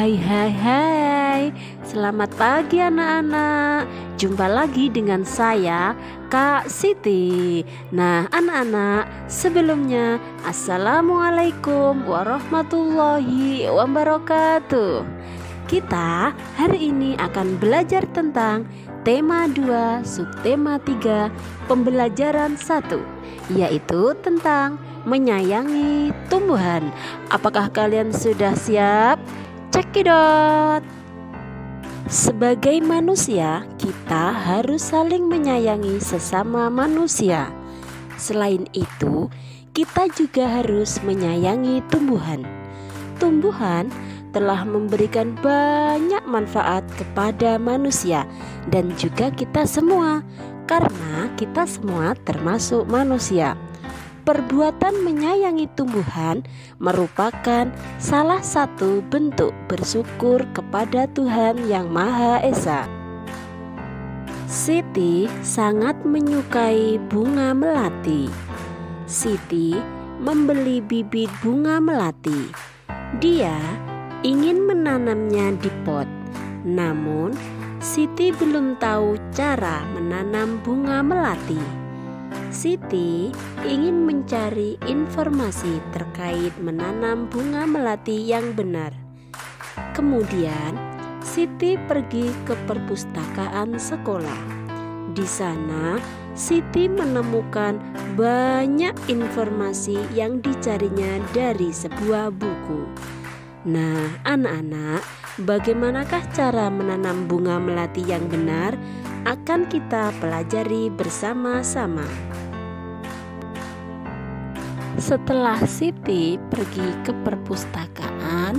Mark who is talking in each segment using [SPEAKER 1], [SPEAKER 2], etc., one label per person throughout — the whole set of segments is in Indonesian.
[SPEAKER 1] Hai hai hai, selamat pagi anak-anak. Jumpa lagi dengan saya, Kak Siti. Nah anak-anak, sebelumnya Assalamualaikum warahmatullahi wabarakatuh. Kita hari ini akan belajar tentang tema 2, subtema 3, pembelajaran 1, yaitu tentang menyayangi tumbuhan. Apakah kalian sudah siap? Cekidot. Sebagai manusia, kita harus saling menyayangi sesama manusia. Selain itu, kita juga harus menyayangi tumbuhan. Tumbuhan telah memberikan banyak manfaat kepada manusia dan juga kita semua, karena kita semua termasuk manusia. Perbuatan menyayangi tumbuhan merupakan salah satu bentuk bersyukur kepada Tuhan Yang Maha Esa. Siti sangat menyukai bunga melati. Siti membeli bibit bunga melati. Dia ingin menanamnya di pot. Namun, Siti belum tahu cara menanam bunga melati. Siti ingin mencari informasi terkait menanam bunga melati yang benar. Kemudian, Siti pergi ke perpustakaan sekolah. Di sana, Siti menemukan banyak informasi yang dicarinya dari sebuah buku. Nah, anak-anak, bagaimanakah cara menanam bunga melati yang benar? Akan kita pelajari bersama-sama. Setelah Siti pergi ke perpustakaan,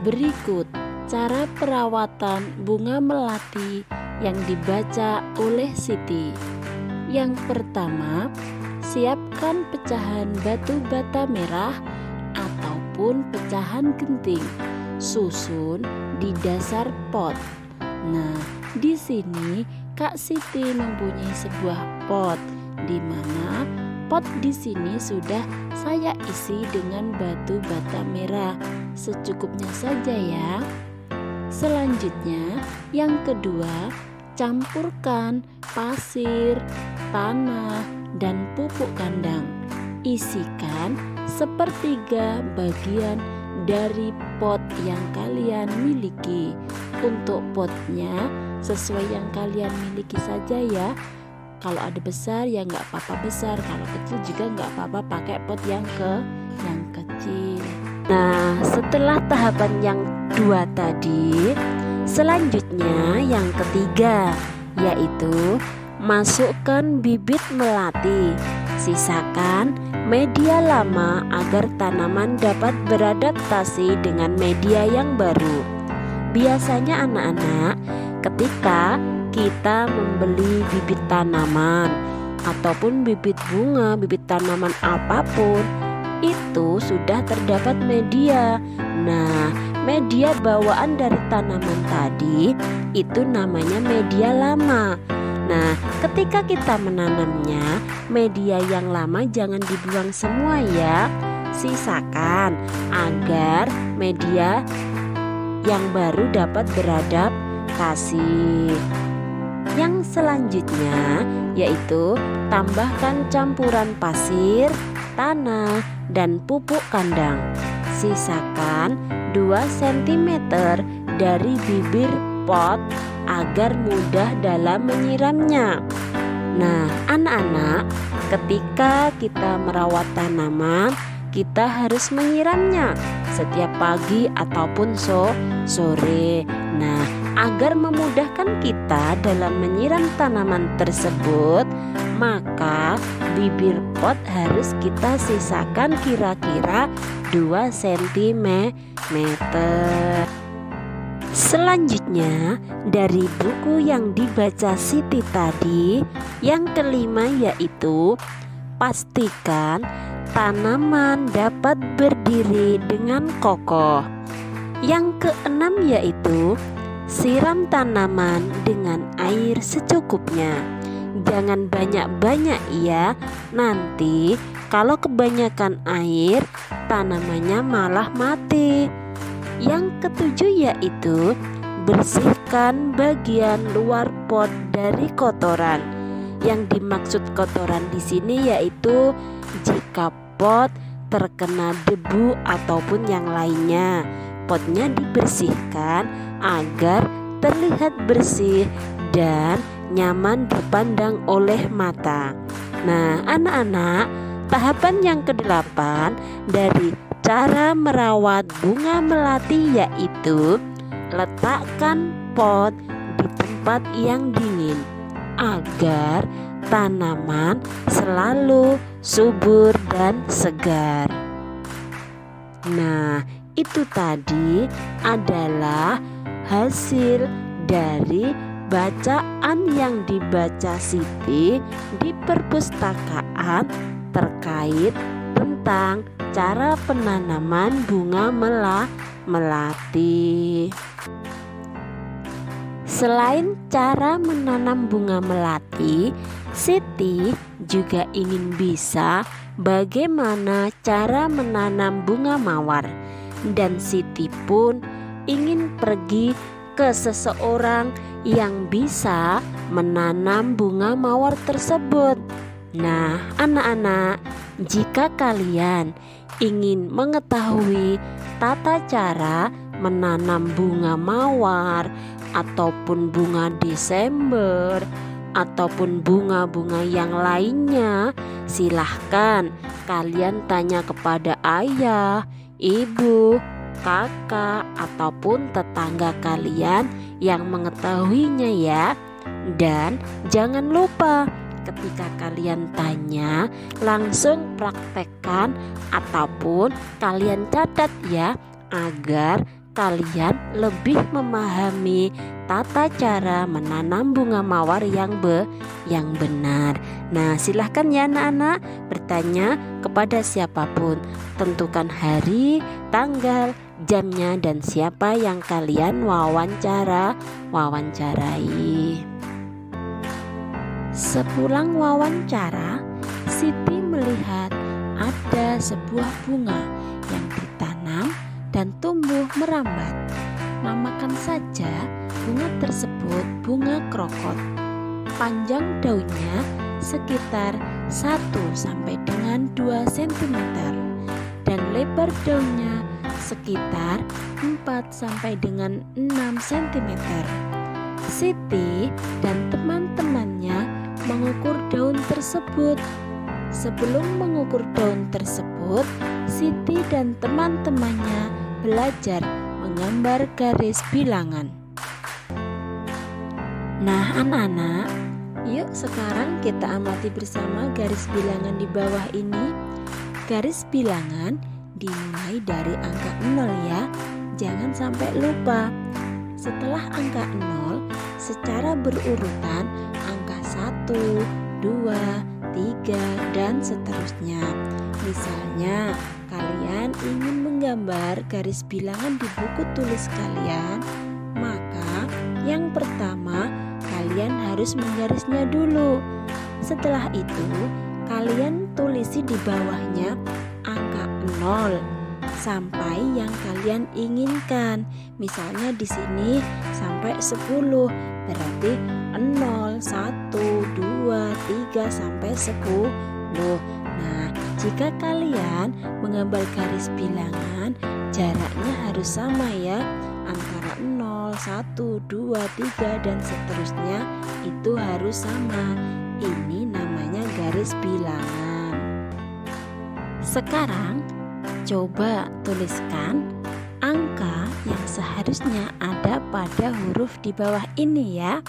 [SPEAKER 1] berikut cara perawatan bunga melati yang dibaca oleh Siti. Yang pertama, siapkan pecahan batu bata merah ataupun pecahan genting, susun di dasar pot. Nah, di sini Kak Siti mempunyai sebuah pot, di mana pot di sini sudah saya isi dengan batu bata merah. Secukupnya saja ya. Selanjutnya, yang kedua, campurkan pasir, tanah, dan pupuk kandang. Isikan sepertiga bagian dari pot yang kalian miliki. Untuk potnya sesuai yang kalian miliki saja ya. Kalau ada besar ya nggak apa-apa besar, kalau kecil juga nggak apa-apa pakai pot yang kecil. Nah, setelah tahapan yang 2 tadi, selanjutnya yang ketiga, yaitu masukkan bibit melati. Sisakan media lama agar tanaman dapat beradaptasi dengan media yang baru. Biasanya anak-anak, ketika kita membeli bibit tanaman ataupun bibit bunga, bibit tanaman apapun, itu sudah terdapat media. Nah, media bawaan dari tanaman tadi itu namanya media lama. Nah, ketika kita menanamnya, media yang lama jangan dibuang semua ya. Sisakan agar media yang baru dapat beradaptasi. Yang selanjutnya yaitu tambahkan campuran pasir, tanah, dan pupuk kandang. Sisakan 2 cm dari bibir pot agar mudah dalam menyiramnya. Nah, anak-anak, ketika kita merawat tanaman, kita harus menyiramnya setiap pagi ataupun sore. Nah, agar memudahkan kita dalam menyiram tanaman tersebut, maka bibir pot harus kita sisakan kira-kira 2 cm. Selanjutnya, dari buku yang dibaca Siti tadi, yang kelima yaitu pastikan tanaman dapat berdiri dengan kokoh. Yang keenam yaitu siram tanaman dengan air secukupnya. Jangan banyak-banyak ya. Nanti kalau kebanyakan air, tanamannya malah mati. Yang ketujuh yaitu bersihkan bagian luar pot dari kotoran. Yang dimaksud kotoran di sini yaitu jika pot terkena debu ataupun yang lainnya, potnya dibersihkan agar terlihat bersih dan nyaman dipandang oleh mata. Nah, anak-anak, tahapan yang ke-8 dari cara merawat bunga melati yaitu letakkan pot di tempat yang dingin agar tanaman selalu subur dan segar. Nah, itu tadi adalah hasil dari bacaan yang dibaca Siti di perpustakaan terkait tentang cara penanaman bunga melati. Selain cara menanam bunga melati, Siti juga ingin bisa bagaimana cara menanam bunga mawar. Dan Siti pun ingin pergi ke seseorang yang bisa menanam bunga mawar tersebut. Nah, anak-anak, jika kalian ingin mengetahui tata cara menanam bunga mawar ataupun bunga Desember ataupun bunga-bunga yang lainnya, silahkan kalian tanya kepada ayah, ibu, kakak, ataupun tetangga kalian yang mengetahuinya ya. Dan jangan lupa ketika kalian tanya, langsung praktekkan ataupun kalian catat ya, agar kalian lebih memahami tata cara menanam bunga mawar yang benar. Nah, silahkan ya anak-anak bertanya kepada siapapun. Tentukan hari, tanggal, jamnya, dan siapa yang kalian wawancarai. Sepulang wawancara, Siti melihat ada sebuah bunga yang ditanam dan tumbuh merambat. Namakan saja bunga tersebut bunga krokot. Panjang daunnya sekitar 1 sampai dengan 2 cm dan lebar daunnya sekitar 4 sampai dengan 6 cm. Siti dan teman-temannya mengukur daun tersebut. Sebelum mengukur daun tersebut, Siti dan teman-temannya belajar menggambar garis bilangan. Nah, anak-anak, yuk sekarang kita amati bersama garis bilangan di bawah ini. Garis bilangan dimulai dari angka 0 ya, jangan sampai lupa. Setelah angka 0, secara berurutan angka 1, 2, 3, dan seterusnya. Misalnya, kalian ingin menggambar garis bilangan di buku tulis kalian, maka yang pertama kalian harus menggarisnya dulu. Setelah itu, kalian tulisi di bawahnya angka 0 sampai yang kalian inginkan. Misalnya di sini sampai 10, berarti 0, 1, 2, 3 sampai 10. Nah, jika kalian menggambar garis bilangan, jaraknya harus sama ya, antara 0, 1, 2, 3 dan seterusnya itu harus sama. Ini namanya garis bilangan. Sekarang coba tuliskan angka yang seharusnya ada pada huruf di bawah ini ya.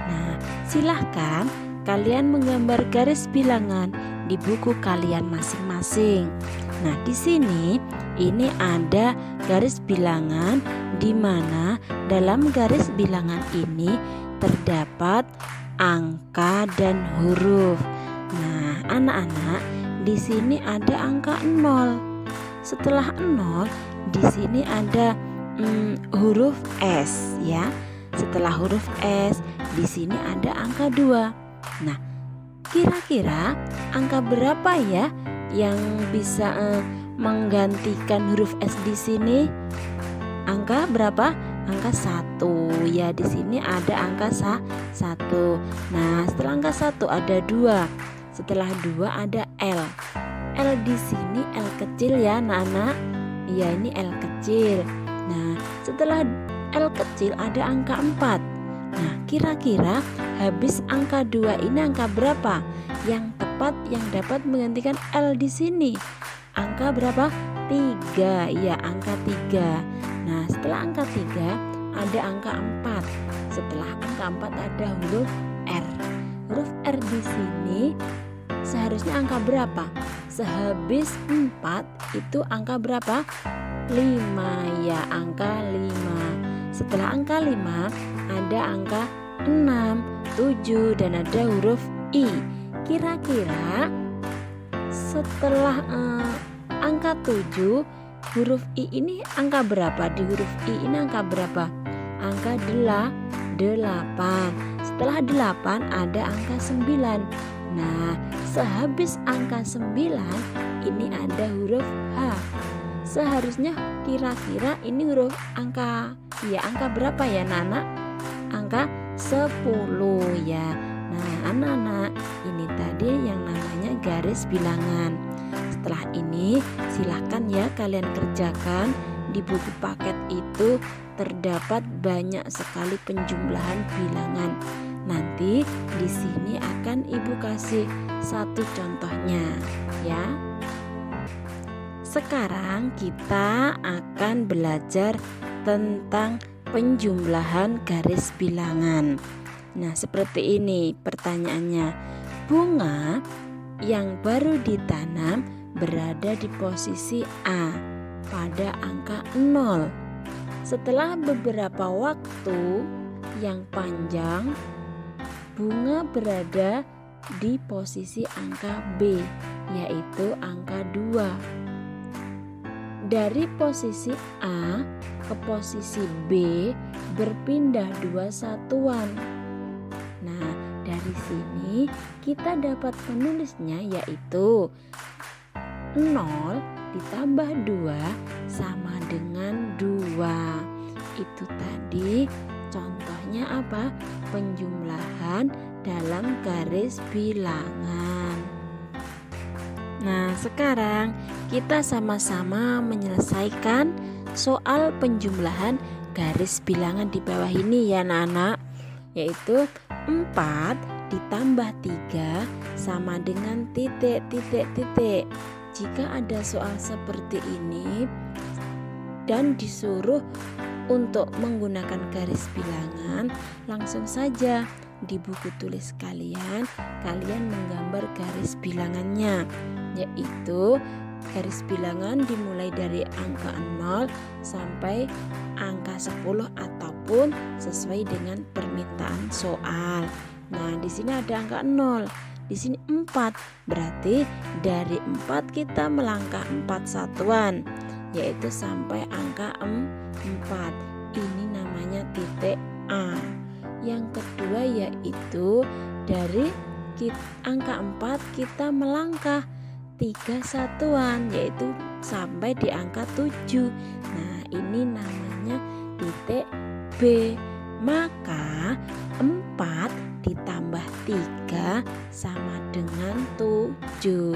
[SPEAKER 1] Nah, silahkan kalian menggambar garis bilangan di buku kalian masing-masing. Nah, di sini ini ada garis bilangan di mana dalam garis bilangan ini terdapat angka dan huruf. Nah, anak-anak, di sini ada angka 0. Setelah 0, di sini ada huruf S ya. Setelah huruf S, di sini ada angka 2. Nah, kira-kira angka berapa ya yang bisa menggantikan huruf S di sini? angka berapa? Angka 1. Ya, di sini ada angka 1. Nah, setelah angka 1 ada 2. Setelah 2 ada L. L di sini L kecil ya, anak-anak. Ya, ini L kecil. Nah, setelah L kecil ada angka 4. Nah, kira-kira habis angka 2 ini angka berapa? Yang tepat yang dapat menggantikan L di sini. Angka berapa? 3. Ya, angka 3. Nah, setelah angka 3 ada angka 4. Setelah angka 4 ada huruf R. Huruf R di sini seharusnya angka berapa? Sehabis 4 itu angka berapa? 5. Ya, angka 5. Setelah angka 5 ada angka 6, 7 dan ada huruf I. Kira-kira setelah angka 7 huruf I ini angka berapa? Di huruf I ini angka berapa? Angka 8. Setelah 8 ada angka 9. Nah, sehabis angka 9 ini ada huruf H. Seharusnya kira-kira ini huruf angka berapa ya, anak-anak? Angka 10 ya. Nah, anak-anak, ini tadi yang namanya garis bilangan. Setelah ini silahkan ya kalian kerjakan. Di buku paket itu terdapat banyak sekali penjumlahan bilangan. Nanti di sini akan Ibu kasih satu contohnya ya. Sekarang kita akan belajar tentang penjumlahan garis bilangan. Nah, seperti ini pertanyaannya. Bunga yang baru ditanam berada di posisi A pada angka 0. Setelah beberapa waktu yang panjang, bunga berada di posisi angka B, yaitu angka 2. Dari posisi A ke posisi B berpindah 2 satuan. Nah, dari sini kita dapat menulisnya, yaitu 0 ditambah 2 sama dengan 2. Itu tadi contohnya apa? Penjumlahan dalam garis bilangan. Nah, sekarang kita sama-sama menyelesaikan soal penjumlahan garis bilangan di bawah ini ya, anak-anak. Yaitu 4 ditambah 3 sama dengan titik. Jika ada soal seperti ini dan disuruh untuk menggunakan garis bilangan, langsung saja di buku tulis kalian menggambar garis bilangannya, yaitu garis bilangan dimulai dari angka 0 sampai angka 10 ataupun sesuai dengan permintaan soal. Nah, di sini ada angka 0, di sini 4, berarti dari 4 kita melangkah 4 satuan, yaitu sampai angka 4. Ini namanya titik A. Yang kedua yaitu dari angka 4 kita melangkah 3 satuan, yaitu sampai di angka 7. Nah, ini namanya titik B. Maka 4 ditambah 3 sama dengan 7.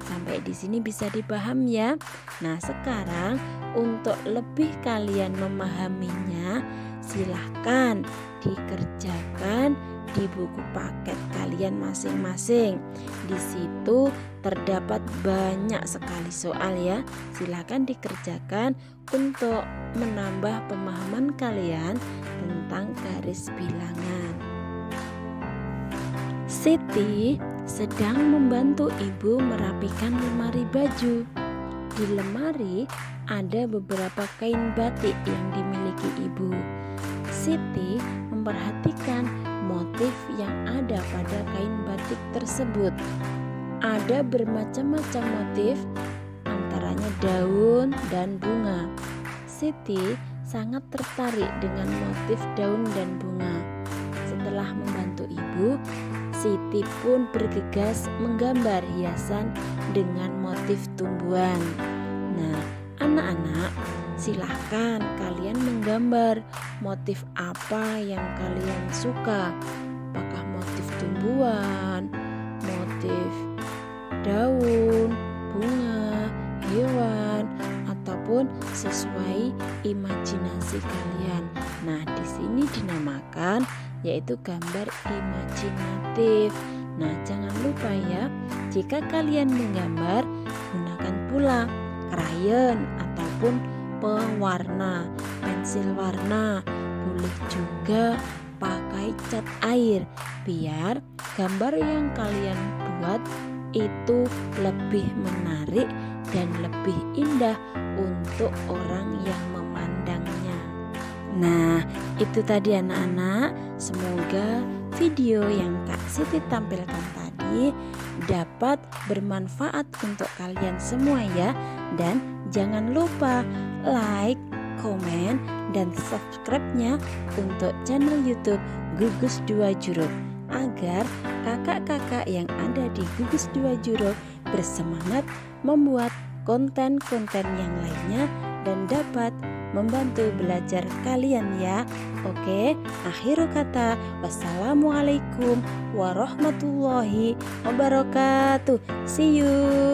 [SPEAKER 1] Sampai di sini bisa dipaham ya. Nah, sekarang untuk lebih kalian memahaminya, silahkan dikerjakan di buku paket kalian masing-masing. Di situ terdapat banyak sekali soal ya. Silahkan dikerjakan untuk menambah pemahaman kalian tentang garis bilangan. Siti sedang membantu ibu merapikan lemari baju. Di lemari ada beberapa kain batik yang dimiliki ibu. Siti memperhatikan motif yang ada pada kain batik tersebut. Ada bermacam-macam motif, antaranya daun dan bunga. Siti sangat tertarik dengan motif daun dan bunga. Setelah membantu ibu, Siti pun bergegas menggambar hiasan dengan motif tumbuhan. Nah, anak-anak, silahkan kalian menggambar motif apa yang kalian suka. Apakah motif tumbuhan, motif daun, bunga, hewan, ataupun sesuai imajinasi kalian. Nah, di sini dinamakan yaitu gambar imajinatif. Nah, jangan lupa ya, jika kalian menggambar, gunakan pula krayon ataupun pewarna, pensil warna, boleh juga pakai cat air biar gambar yang kalian buat itu lebih menarik dan lebih indah untuk orang yang memandangnya. Nah, itu tadi anak-anak. Semoga video yang Kak Siti tampilkan tadi dapat bermanfaat untuk kalian semua ya. Dan jangan lupa like, komen, dan subscribe-nya untuk channel YouTube Gugus Dua Juruk agar kakak-kakak yang ada di Gugus Dua Juruk bersemangat membuat konten-konten yang lainnya dan dapat membantu belajar kalian ya. Oke, akhiru kata, wassalamualaikum warahmatullahi wabarakatuh. See you.